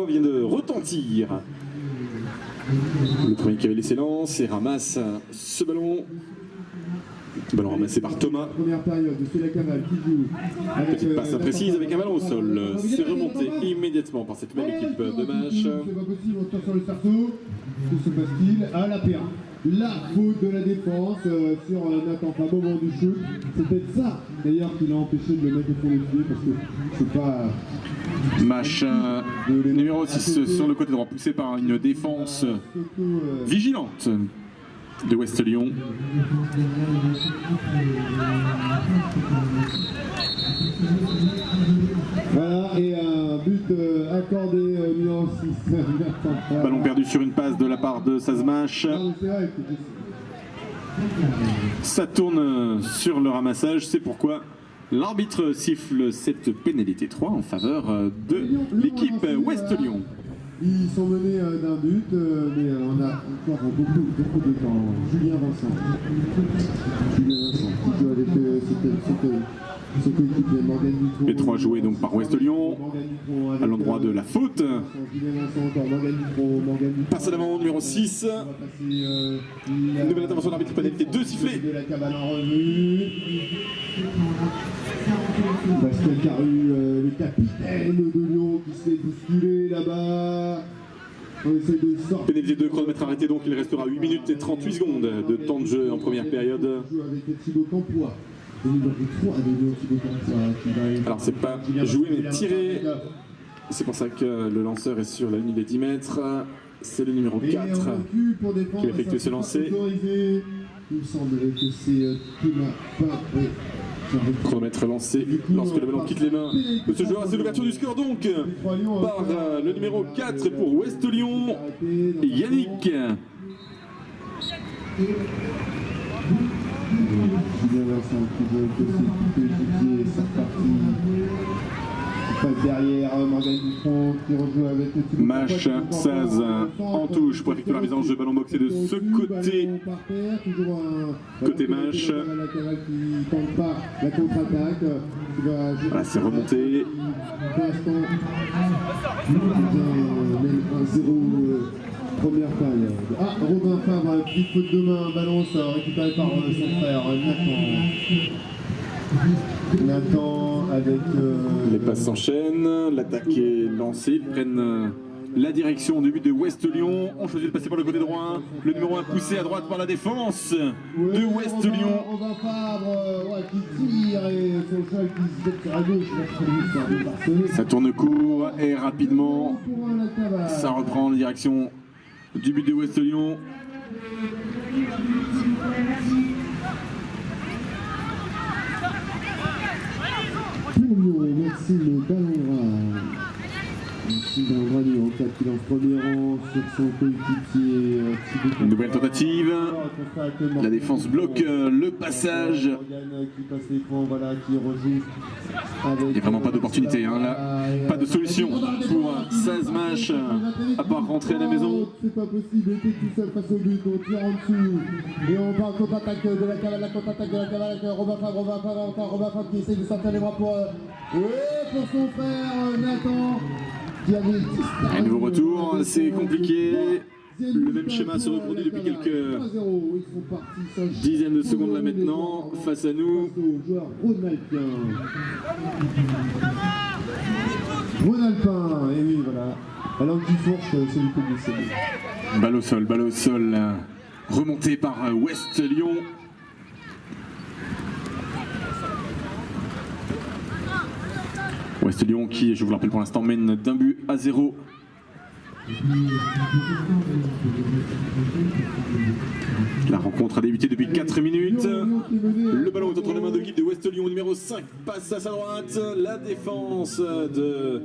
points vient de retentir. Le premier qui avait laissé lance et ramasse ce ballon. Ballon ramassé par Thomas. Première période, c'est la cavale qui joue. Petite passe imprécise avec un ballon au sol. C'est remonté immédiatement par cette même équipe de match. C'est pas possible, on tire sur le sarceau. Que se passe-t-il? À la P1. La faute de la défense sur Nathan Fab au moment du shoot. C'est peut-être ça d'ailleurs qui l'a empêché de le mettre au fond des pieds parce que c'est pas. Match numéro 6 sur le côté droit, poussé par une défense vigilante de Ouest Lyon. Voilà, et un but accordé numéro 6. Ballon perdu sur une passe de la part de Sazmash. Ça tourne sur le ramassage, c'est pourquoi l'arbitre siffle cette pénalité 3 en faveur de l'équipe Ouest Lyon. Ils sont menés d'un but, mais on a encore beaucoup de temps. Julien Vincent qui joue avec son coéquipier Morgan Dutron. Les 3 joués donc par Ouest Lyon à l'endroit de la faute. Passe à l'avant numéro 6. Nouvelle intervention d'arbitre, pénalité 2 sifflés. De la cabane en revue. Pascal Caru, le capitaine de Lyon qui se fait bousculer là-bas. Pénalité 2, chronomètre arrêté, donc il restera 8 minutes et 38 secondes de temps de jeu en première période. Alors c'est pas joué mais tiré. C'est pour ça que le lanceur est sur la ligne des 10 mètres. C'est le numéro 4 qui effectue ce lancer. Il me semblait que c'est Thomas. Chronomètre lancé lorsque le ballon quitte les mains de ce joueur. C'est l'ouverture du score donc par le numéro 4 pour Ouest Lyon, Yannick. Derrière Morgan Dutron qui rejoue avec le Mash Saz en touche pour effectuer la mise en jeu. Ballon boxé de ce côté. Côté Mash. Voilà, c'est remonté. Pour l'instant, 1-0. Première période. Ah, Robin Favre, petite faute de main, ballon sort, récupéré par son frère Nathan avec... Les passes s'enchaînent, l'attaque est lancée, ils prennent la direction du but de Ouest Lyon. On choisit de passer par le côté droit. Le numéro 1 poussé à droite par la défense de Ouest Lyon. Robin Favre qui tire et son cheval qui se jette sur la gauche. Ça tourne court et rapidement. Ça reprend la direction du but de Ouest Lyon. Pour Lyon, merci le ballon Maxime Ballon Lyon qui lance premier rang sur son coéquipier. Nouvelle tentative. La défense bloque le passage. Il n'y a vraiment pas d'opportunité, hein, là. Pas de solution pour Sazmash à part rentrer à la maison. C'est pas possible, il était tout seul face au but, on tire en dessous. Et on part contre-attaque de la cavale, avec Robin Favre qui essaie de sortir les bras pour son frère Nathan qui avait disparu. Un nouveau retour, c'est compliqué. Le même schéma se reproduit depuis quelques dizaines de secondes là maintenant. Face à nous, Ronalpin, et oui voilà. À l'angle du fourche, c'est le coup de décédé. balle au sol, remonté par Ouest Lyon. Ouest Lyon qui, je vous le rappelle pour l'instant, mène d'un but à 0. La rencontre a débuté depuis 4 minutes. Le ballon est entre les mains de l'équipe de Ouest Lyon, numéro 5. Passe à sa droite. La défense de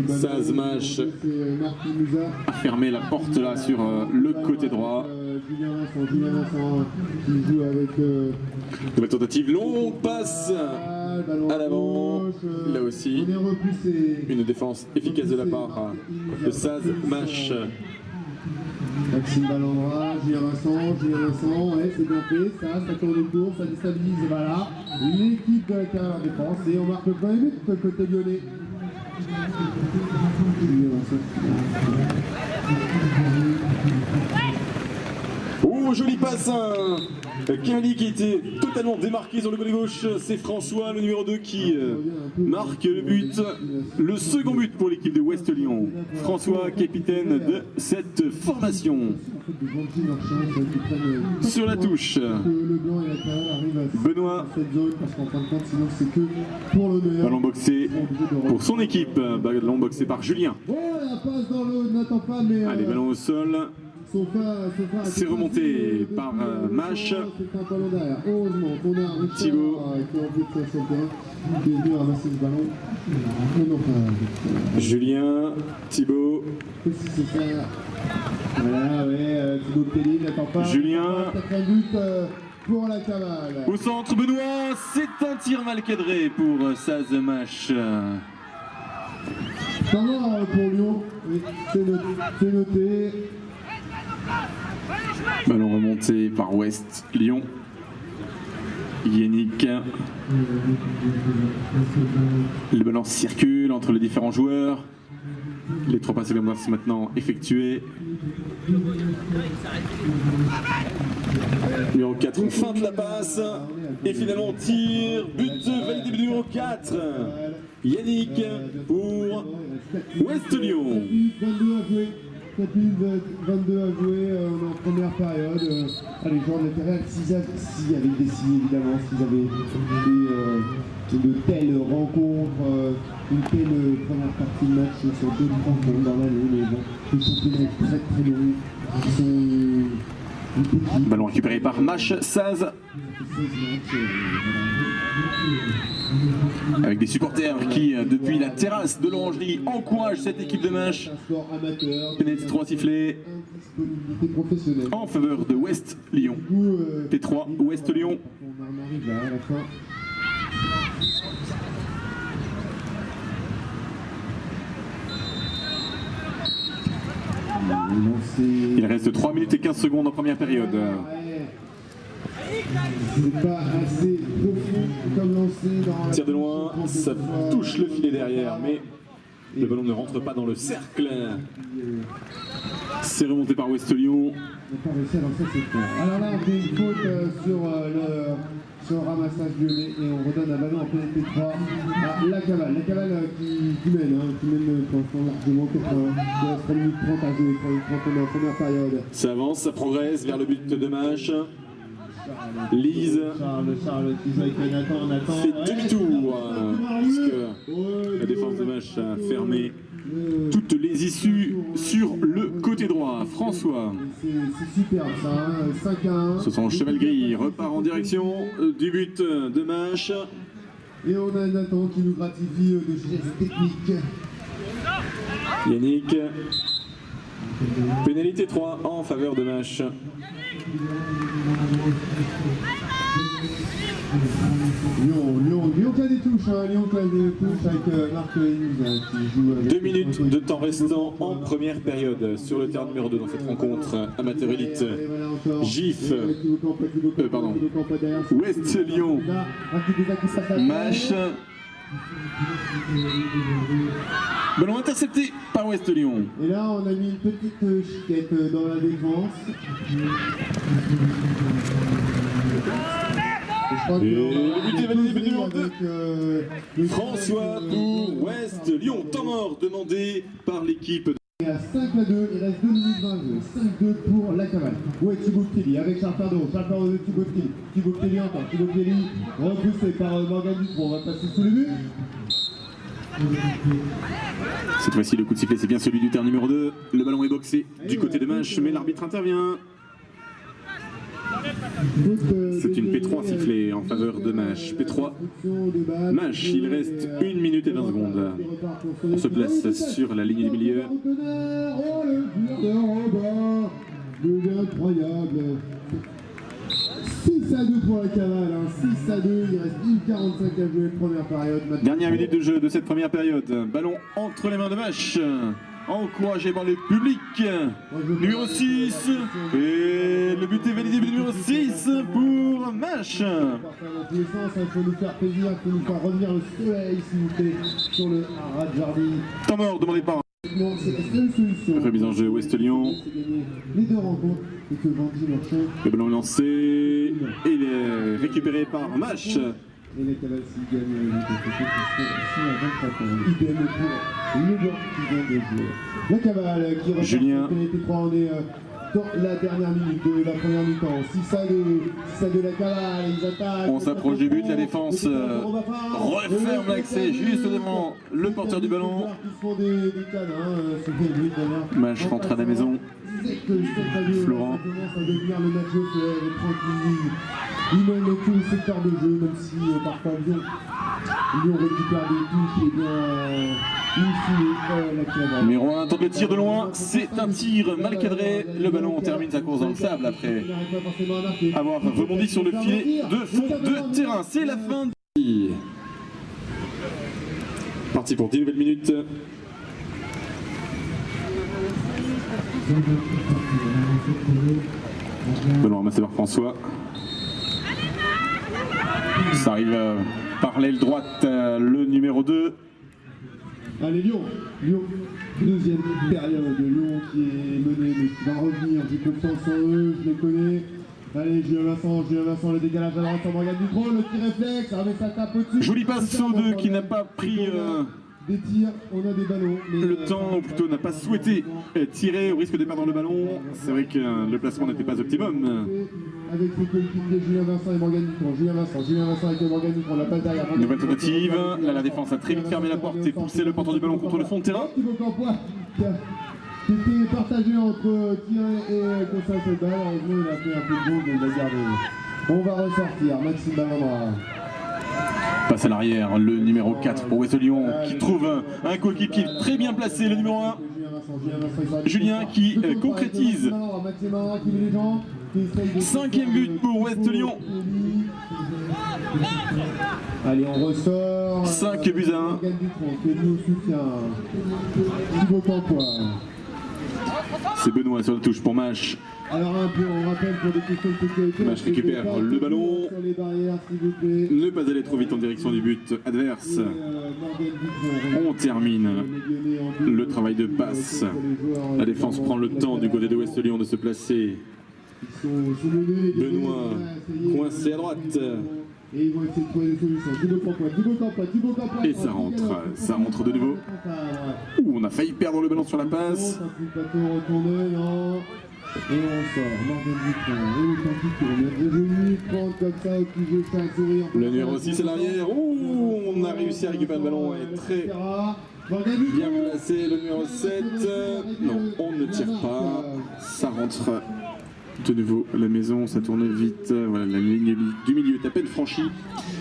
Sazmash a fermé la porte là sur le côté droit. Julien Vincent qui joue avec... Nouvelle tentative, longue passe à l'avant. Là aussi, une défense efficace de la part de Sazmash. Maxime Ballandra, Julien Vincent, ouais, c'est bien fait, ça tourne court, ça déstabilise, voilà, l'équipe de la carrière défense, et on marque le premier but côté lyonnais. passe un Kimali qui était totalement démarqué sur le côté gauche. C'est François, le numéro 2, qui marque le but. Le second but pour l'équipe de Ouest Lyon. François, capitaine de cette formation. Sur la touche, Benoît. Ballon boxé pour son équipe. Ballon boxé par Julien. Allez, ballon au sol. C'est remonté par Mach. Thibaut. Julien. Thibaut. Voilà, ouais, Thibaut Pelli n'attend pas. Julien. Pour la cavale. Au centre, Benoît. C'est un tir mal cadré pour Saz Mach. Temps pour Lyon. Oui, c'est noté. Ballon remonté par Ouest Lyon. Yannick. Le ballon circule entre les différents joueurs. Les 3 passes doivent maintenant effectuées. Numéro 4, on feinte la passe. Et finalement on tire. But validé, numéro 4. Yannick pour Ouest Lyon. 22 à jouer en première période. Les joueurs de l'intérieur, s'il y avait des signes évidemment, s'ils avaient de telles rencontres, une telle première partie de match sur 2 rencontres dans l'année, mais bon, le championnat est très très long. Ballon récupéré par Mach Saz. Avec des supporters qui, depuis la terrasse de l'Orangerie, encouragent cette équipe de Mach. Pénètre 3 sifflets en faveur de Ouest Lyon. P3 Ouest Lyon. Il reste 3 minutes et 15 secondes en première période. C'est pas assez profond comme lancé dans... Tir de loin, ça touche le filet derrière, mais le ballon ne rentre pas dans le cercle. C'est remonté par Ouest Lyon. Alors là, on fait une faute sur le ramassage lyonnais et on redonne un ballon en pénalité 3 à la cavale. La cavale qui mène franchement largement 3 minutes 30 à jouer, 30 en première période. Ça avance, ça progresse vers le but de Mach. Lise fait demi-tour puisque la défense de Mach a fermé toutes les issues sur le côté droit. François. C'est super ça, 5-1. Ce sont Cheval Gris repart en direction du but de Mach. Et on a Nathan qui nous gratifie de gestes techniques. Yannick. Pénalité 3 en faveur de Mach. Lyon qui a des touches, Lyon qui a des touches avec Marc Hennig qui joue. 2 minutes de temps restant en première période sur le terrain numéro 2 dans cette rencontre amateur élite. GIF, pardon, Ouest Lyon, Mach. Ballon intercepté par Ouest Lyon. Et là on a mis une petite chiquette dans la défense. Et le but est validé, but numéro 2. François pour Ouest Lyon. Temps mort demandé par l'équipe. Et à 5-2, il reste 2 minutes 20 jeux. 5-2 pour la cavale. Ouais, Thibaut Pelli avec Charles Perdot. Charles Perdot de Thibaut Pelli. Thibaut Pelli encore. Thibaut Pelli repoussé par Morgan Dupont. On va passer sous le but. Cette fois-ci, le coup de sifflet, c'est bien celui du terrain numéro 2. Le ballon est boxé du côté de Mach, mais l'arbitre intervient. C'est une P3 sifflée en faveur de Mach. P3, Mach, il reste 1 minute et 20 secondes. On se place sur la ligne du milieu. Oh, le tir de Robin, incroyable. 6-2 pour la cavale, 6-2, il reste 1:45 à jouer, première période. Dernière minute de jeu de cette première période. Ballon entre les mains de Mach. Encouragé par le public. Numéro 6. Et le but est validé, numéro 6 pour Mach. Il faut nous faire plaisir, il faut nous faire revenir le soleil, s'il vous plaît, sur le Radjardi. Temps mort demandé par Remise en jeu Ouest Lyon. Les deux rencontres et que Vandy Marchand. Le ballon est lancé et il est récupéré par Mash. Et les Cavals qui gagnent les compétitions qui sont ici à 24 ans. IBM pour le blanc qui vient de jouer. Le Caval qui repasse Julien. pénalité 3, on est dans la dernière minute de la première mi-temps. 6 à 2 la Caval, ils attaquent. On s'approche du but, la défense referme l'accès juste devant le porteur du ballon. Mash rentre à la maison. Florent. Il mène tout le secteur de jeu, même si parfois Lyon récupère des touches et bien la Caval. Numéro 1 tente le tir de loin, c'est un tir mal cadré. Le ballon termine sa course dans le sable après avoir rebondi sur le filet de fond de terrain. C'est la fin de... Parti pour 10 nouvelles minutes. Ballon ramassé par François. Ça arrive par l'aile droite, le numéro 2. Allez Lyon, deuxième période de Lyon qui est menée, mais qui va revenir, j'ai confiance en eux, je les connais. Allez Julien Vincent, le décalage à droite sur Morgan Dutron, le petit réflexe, avec sa tape au-dessus. Joli passe au 2 qui n'a pas pris des tirs, on a des ballons. Mais le temps, ou plutôt n'a pas souhaité tirer au risque de perdre le ballon. C'est vrai que le placement n'était pas optimum. Avec ses coéquipiers Julien Vincent et Morgan Dutron. Julien Vincent avec Morgan Dutron, la passe derrière. Nouvelle tentative, là la défense a très vite fermé la porte et poussé le porteur du ballon contre le fond de terrain. Thibaut Campois qui était partagé entre tir et Cossa Sebal. Heureusement il a fait un peu de bon, mais il a gardé. On va ressortir, Maxime Ballandra. Passe à l'arrière, le numéro 4 pour Ouest Lyon qui trouve un coéquipier très bien placé, le numéro 1. Julien qui concrétise. 5e but pour Ouest Lyon. Allez, on ressort. 5 buts à 1. C'est Benoît sur la touche pour Mash. Alors un peu, on rappelle pour des questions de sécurité. Mash récupère le ballon. Sur les barrières, s'il vous plaît. Ne pas aller trop vite en direction du but adverse. On termine le travail de passe. La défense prend le temps du côté de Ouest Lyon de se placer. Benoît coincé à droite. Et ils vont essayer de trouver des solutions. Thibaut Campois. Et ça rentre de nouveau. Ouh, on a failli perdre le ballon sur la passe. Et on sort, Morgan Dutron, et le temps qui tourne, il est revenu prendre comme ça au petit jeu, fait un sourire. Le numéro 6 à l'arrière, ouh, on a réussi à récupérer le ballon, est très bien placé, le numéro 7, non, on ne tire pas, ça rentre de nouveau à la maison, ça tourne vite, voilà, la ligne du milieu est à peine franchie,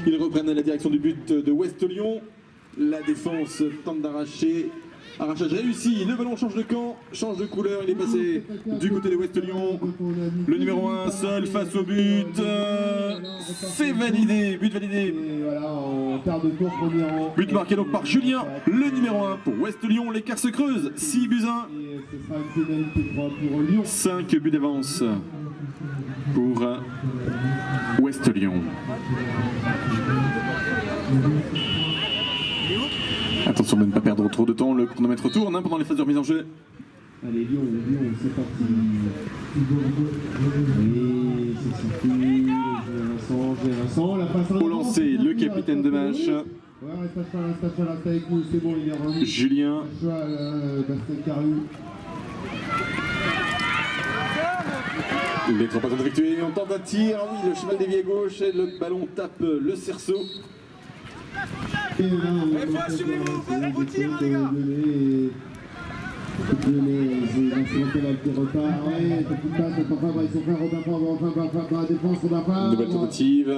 ils reprennent la direction du but de Ouest Lyon, la défense tente d'arracher. Arrachage réussi, le ballon change de camp, change de couleur, il est passé du côté de Ouest Lyon. Le numéro 1 seul face au but, c'est validé, but validé. Et voilà, on perd de tour, premier rang. But marqué donc par Julien, le numéro 1 pour Ouest Lyon, l'écart se creuse, 6 buts 1. Et ce sera une pénalité 3 pour Lyon. 5 buts d'avance pour Ouest Lyon. Attention de ne pas perdre trop de temps, le chronomètre tourne pendant les phases de remise en jeu. Allez Lyon, c'est parti. Et c'est sorti, Vincent, la passe Au lancer, le capitaine de match. Ouais, reste avec nous, c'est bon, il est revenu. Julien. Bastien Caru. Les 3 passes effectuées, on tente un tir, oui, le cheval dévié à gauche et le ballon tape le cerceau. Et là, on va assumez-vous, faites un coup de tir, les gars. Nouvelle tentative.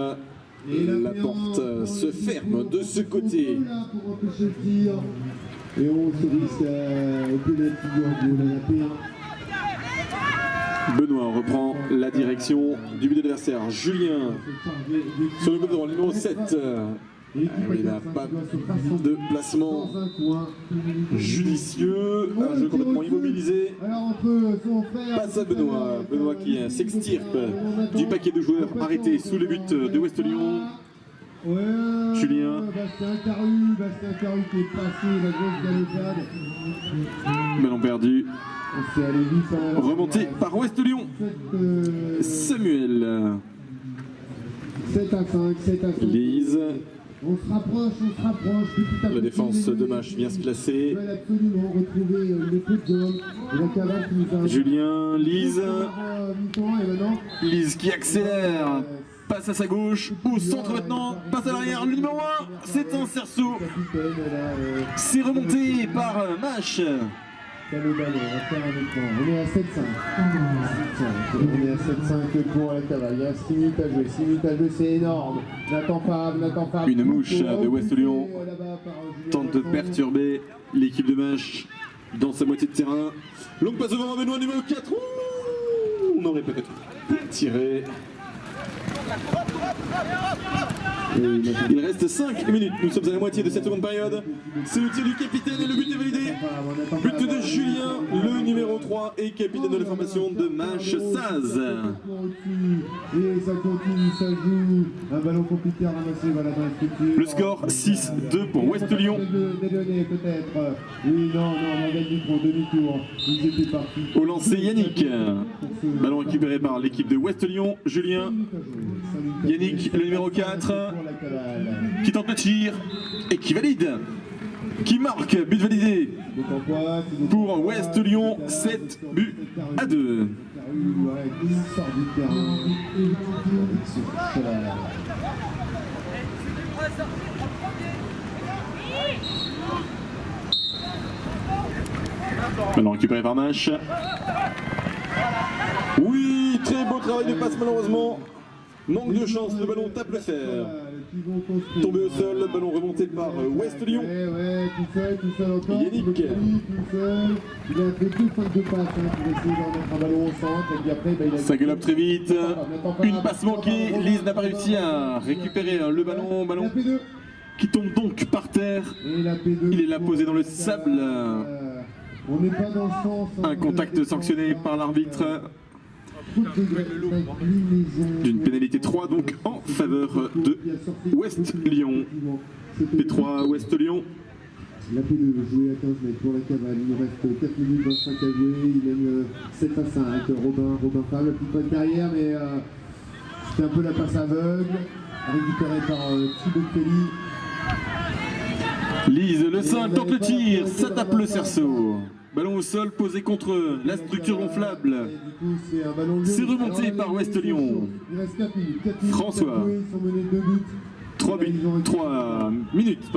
La porte se ferme de ce côté. Et on se risque au pénalty de la P1. Benoît reprend la direction du but de l'adversaire. Julien sur le côté droit, le numéro 7. Il n'a pas de placement judicieux, un jeu complètement immobilisé. Passe à Benoît, Benoît qui s'extirpe du paquet de joueurs arrêtés sous le but de Ouest Lyon. Ouais, Julien. Bastien Caru qui est passé, la grosse galopade. Ballon perdu. C'est allé vite. Hein. Remonté par Ouest Lyon. Samuel. 7 à 5, 7 à 5. Lise. On se rapproche petit à petit. La défense de Mâche vient se placer. Ils veulent absolument retrouver le coup de goal. Et la cavale qui nous a... Julien, Lise. Et maintenant, Lise qui accélère. Passe à sa gauche, au centre maintenant, passe à l'arrière, le numéro 1, c'est un cerceau. C'est remonté par Mâche. Le ballon, on va faire un écran. On est à 7-5. On est à 7-5 pour la cavale. Il reste 6 minutes à jouer. 6 minutes à jouer, c'est énorme. Nathan Fabre. Une mouche de Ouest Lyon tente de perturber l'équipe de Mâche dans sa moitié de terrain. Longue passe devant Benoît, numéro 4. Ouh, on aurait peut-être tiré. Il reste 5 minutes, nous sommes à la moitié de cette seconde période. C'est le tir du capitaine et le but est validé. But de Julien, le numéro 3 et capitaine de la formation de Mâche Saz. Et ça continue, ça joue. Un ballon compliqué à ramasser, voilà, dans la structure. Le score 6-2 pour Ouest Lyon. Dédonné peut-être. Oui, non, on gagne du demi-tour. Ils étaient partis. Au lancer Yannick. Ballon récupéré par l'équipe de Ouest Lyon. Julien. Yannick, le numéro 4. Qui tente le tir et qui valide. Qui marque, but validé pour Ouest Lyon, 7 buts à 2. Maintenant récupéré par Mâche. Oui, très beau travail de passe malheureusement. Manque de chance, le ballon tape le fer. Tombé au sol, le ballon remonté par Ouest Lyon. Tout seul encore. Yannick. Tout seul. Il a fait tout fin de passe pour essayer d'en mettre un ballon au centre. Et puis après, ça galope très vite. Une passe manquée. Lise n'a pas réussi à récupérer le ballon. Ballon qui tombe donc par terre. Il est là posé dans le sable. On n'est pas dans le sens. Un contact sanctionné par l'arbitre. D'une pénalité 3 donc en faveur de Ouest Lyon. P3 Ouest Lyon. La P2 jouée à 15 mètres pour la cavale. Il nous reste 4 minutes 25 à jouer. Il mène 7 à 5. Robin Fabre, la petite bonne carrière, mais c'était un peu la passe aveugle. Récupérée par Thibaut Kelly. Lise, le 5, tente le tir, ça tape le cerceau. Ballon au sol posé contre la structure gonflable. C'est remonté par Ouest Lyon. François. 3 minutes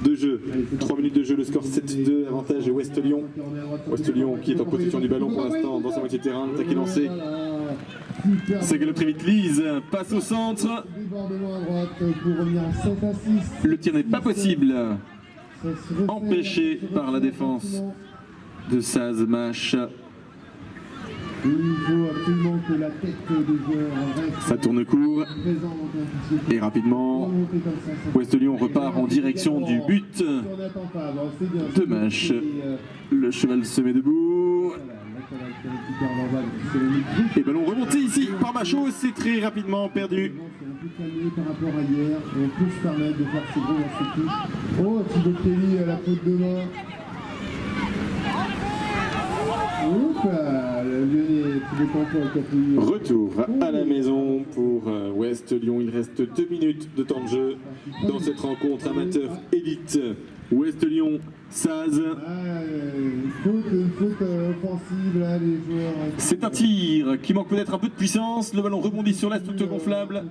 de jeu. 3 minutes de jeu, le score 7-2, avantage Ouest Lyon. Ouest Lyon qui est en possession du ballon pour l'instant dans sa moitié de terrain. Taquet lancé. Ça galope très vite. Lise passe au centre. Le tir n'est pas possible. Empêché par la défense de Saz Mâche. Il faut absolument que la tête des joueurs reste. Ça tourne court. Et rapidement, Ouest Lyon repart en direction du but de Mâche. Le cheval se met debout. Et ballon remonté ici par Machaut, c'est très rapidement perdu. Par rapport à hier, on peut se permettre de faire ces gros dans ce touche. Oh, Thibaut Kelly à la faute de main. Retour à la maison pour Ouest Lyon. Il reste 2 minutes de temps de jeu dans cette rencontre amateur élite. Ouest Lyon, Saz. Une faute offensive là, les joueurs. C'est un tir qui manque peut-être un peu de puissance. Le ballon rebondit sur la structure gonflable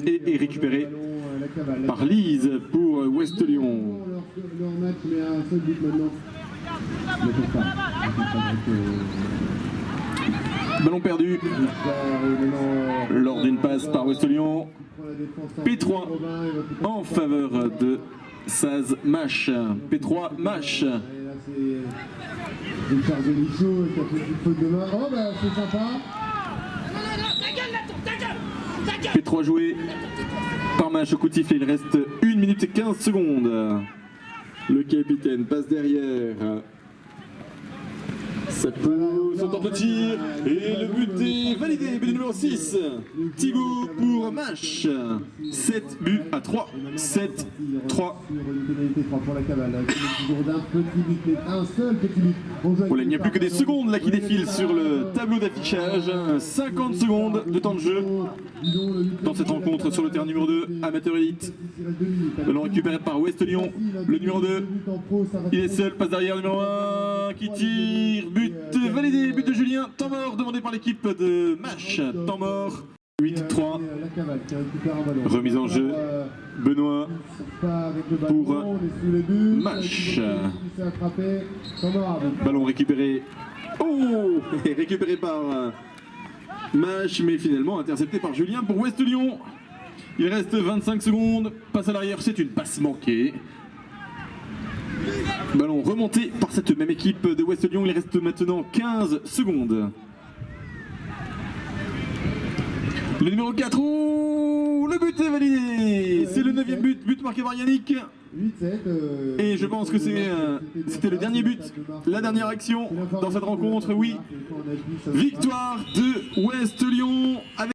et est récupéré par Lise pour Ouest Lyon. Leur match, mais un seul but maintenant. Ballon perdu lors d'une passe par Ouest Lyon. P3 en faveur de Saz Mâche. P3 Mâche. Oh bah c'est sympa. P3 joué par Mâche au coup de sifflet. Il reste 1 minute et 15 secondes. Le capitaine passe derrière. Ça peut Thibaut tente le tir et le but est validé. But numéro 6, Thibaut pour Mâche. 7 buts à 3. 7, 3. Pour la cavale, toujours d'un petit but, mais un seul petit but. Voilà, il n'y a plus que des secondes là qui défilent sur le tableau d'affichage. 50 secondes de temps de jeu dans cette rencontre sur le terrain numéro 2, Amateur Elite. Ballon récupéré par Ouest Lyon, le numéro 2. Il est seul, passe derrière, numéro 1 qui tire. But validé, but de Julien. Temps mort demandé par l'équipe de Mâche. Temps mort. 8-3. Remise en jeu. Benoît pour Mâche. Ballon récupéré. Oh, récupéré par Mâche, mais finalement intercepté par Julien pour Ouest Lyon. Il reste 25 secondes. Passe à l'arrière, c'est une passe manquée. Ballon remonté par cette même équipe de Ouest Lyon. Il reste maintenant 15 secondes. Le numéro 4, oh, le but est validé. C'est le 9e but marqué par Yannick. Et je pense que c'était le dernier but, la dernière action dans cette rencontre, oui. Victoire de